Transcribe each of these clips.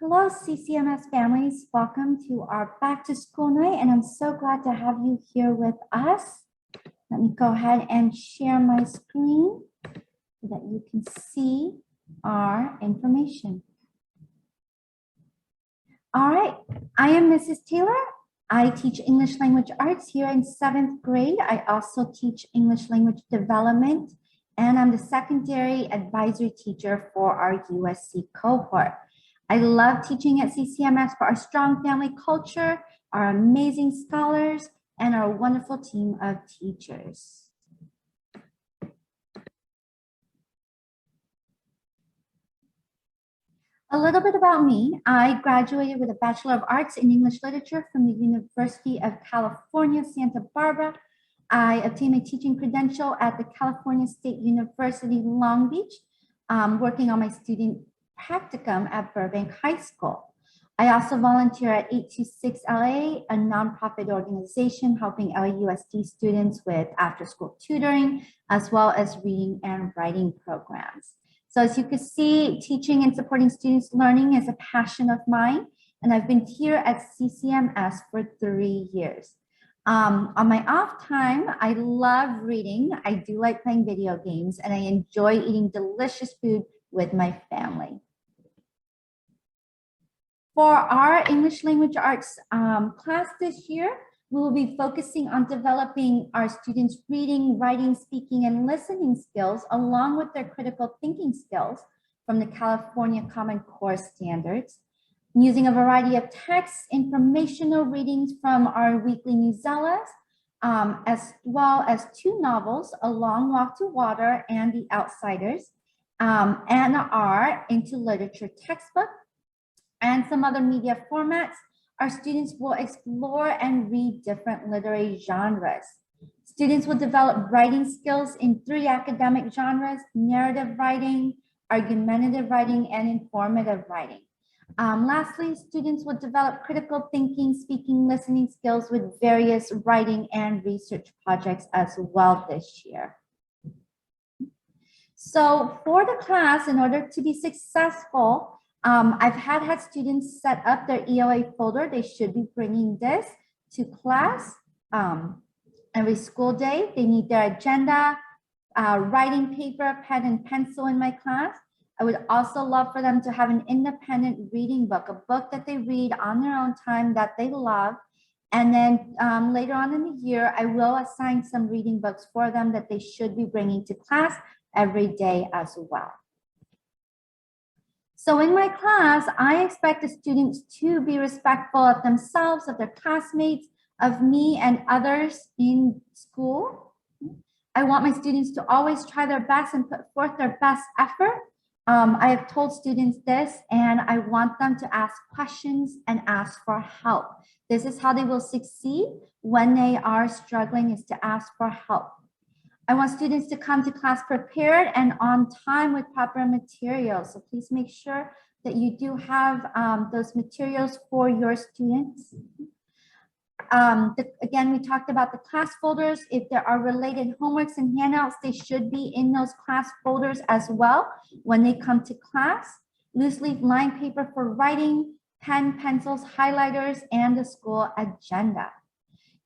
Hello, CCMS families. Welcome to our back to school night, and I'm so glad to have you here with us. Let me go ahead and share my screen so that you can see our information. All right, I am Mrs. Taylor. I teach English language arts here in 7th grade. I also teach English language development, and I'm the secondary advisory teacher for our USC cohort. I love teaching at CCMS for our strong family culture, our amazing scholars, and our wonderful team of teachers. A little bit about me. I graduated with a Bachelor of Arts in English Literature from the University of California, Santa Barbara. I obtained my teaching credential at the California State University, Long Beach, working on my student practicum at Burbank High School. I also volunteer at 826 LA, a nonprofit organization helping LAUSD students with after-school tutoring, as well as reading and writing programs. So as you can see, teaching and supporting students' learning is a passion of mine, and I've been here at CCMS for 3 years. On my off time, I love reading. I do like playing video games, and I enjoy eating delicious food with my family. For our English language arts class this year, we will be focusing on developing our students' reading, writing, speaking, and listening skills, along with their critical thinking skills from the California Common Core standards, using a variety of texts, informational readings from our weekly newsletters, as well as 2 novels, A Long Walk to Water and The Outsiders, and our Into Literature textbook, and some other media formats. Our students will explore and read different literary genres. Students will develop writing skills in 3 academic genres: narrative writing, argumentative writing, and informative writing. Lastly, students will develop critical thinking, speaking, listening skills with various writing and research projects as well this year. So for the class, in order to be successful, I've had students set up their ELA folder. They should be bringing this to class every school day. They need their agenda, writing paper, pen, and pencil in my class. I would also love for them to have an independent reading book, a book that they read on their own time that they love. And then later on in the year, I will assign some reading books for them that they should be bringing to class every day as well. So in my class, I expect the students to be respectful of themselves, of their classmates, of me and others in school. I want my students to always try their best and put forth their best effort. I have told students this, and I want them to ask questions and ask for help. This is how they will succeed when they are struggling, is to ask for help. I want students to come to class prepared and on time with proper materials. So please make sure that you do have those materials for your students. Again, we talked about the class folders. If there are related homeworks and handouts, they should be in those class folders as well when they come to class. Loose leaf lined paper for writing, pen, pencils, highlighters, and the school agenda.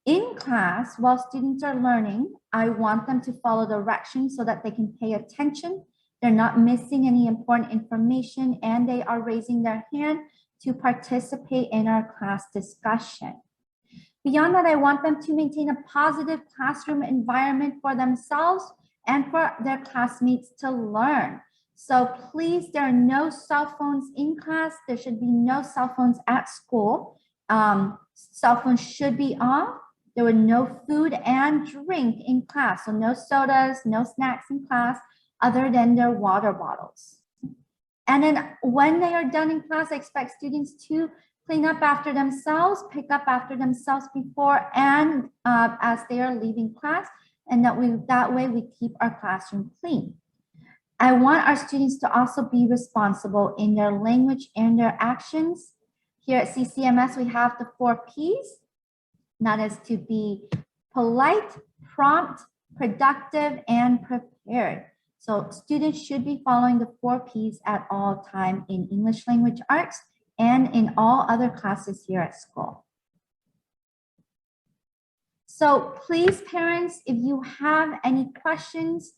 In class, while students are learning, I want them to follow directions so that they can pay attention. They're not missing any important information, and they are raising their hand to participate in our class discussion. Beyond that, I want them to maintain a positive classroom environment for themselves and for their classmates to learn. So please, there are no cell phones in class. There should be no cell phones at school. Cell phones should be off. There were no food and drink in class. So no sodas, no snacks in class other than their water bottles. And then when they are done in class, I expect students to clean up after themselves, pick up after themselves before and as they are leaving class, and that way we keep our classroom clean. I want our students to also be responsible in their language and their actions. Here at CCMS, we have the 4 Ps. That is to be polite, prompt, productive, and prepared. So students should be following the 4 Ps at all time in English language arts and in all other classes here at school. So please, parents, if you have any questions,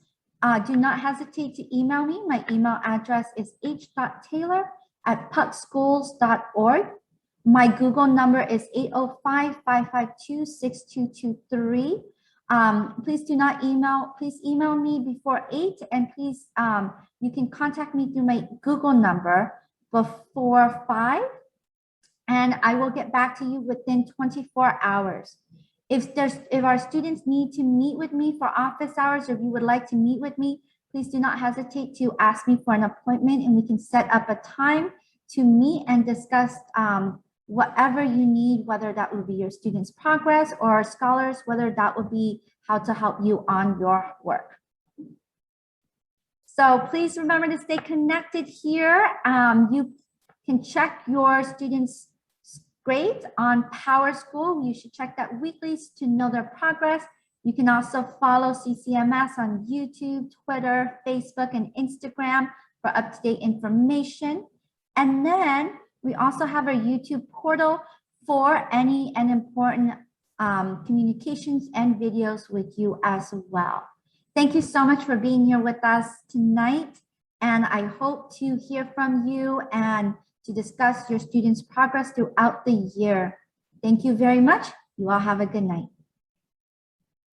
do not hesitate to email me. My email address is h.taylor@puckschools.org. My Google number is 805-552-6223. Please do not please email me before 8, and please, you can contact me through my Google number before 5, and I will get back to you within 24 hours. If our students need to meet with me for office hours, or if you would like to meet with me, please do not hesitate to ask me for an appointment, and we can set up a time to meet and discuss whatever you need, whether that would be your students' progress or scholars, whether that would be how to help you on your work. So please remember to stay connected here. You can check your students' grades on PowerSchool. You should check that weekly to know their progress. You can also follow CCMS on YouTube, Twitter, Facebook, and Instagram for up-to-date information. And then we also have our YouTube portal for any and important communications and videos with you as well. Thank you so much for being here with us tonight. And I hope to hear from you and to discuss your students' progress throughout the year. Thank you very much. You all have a good night.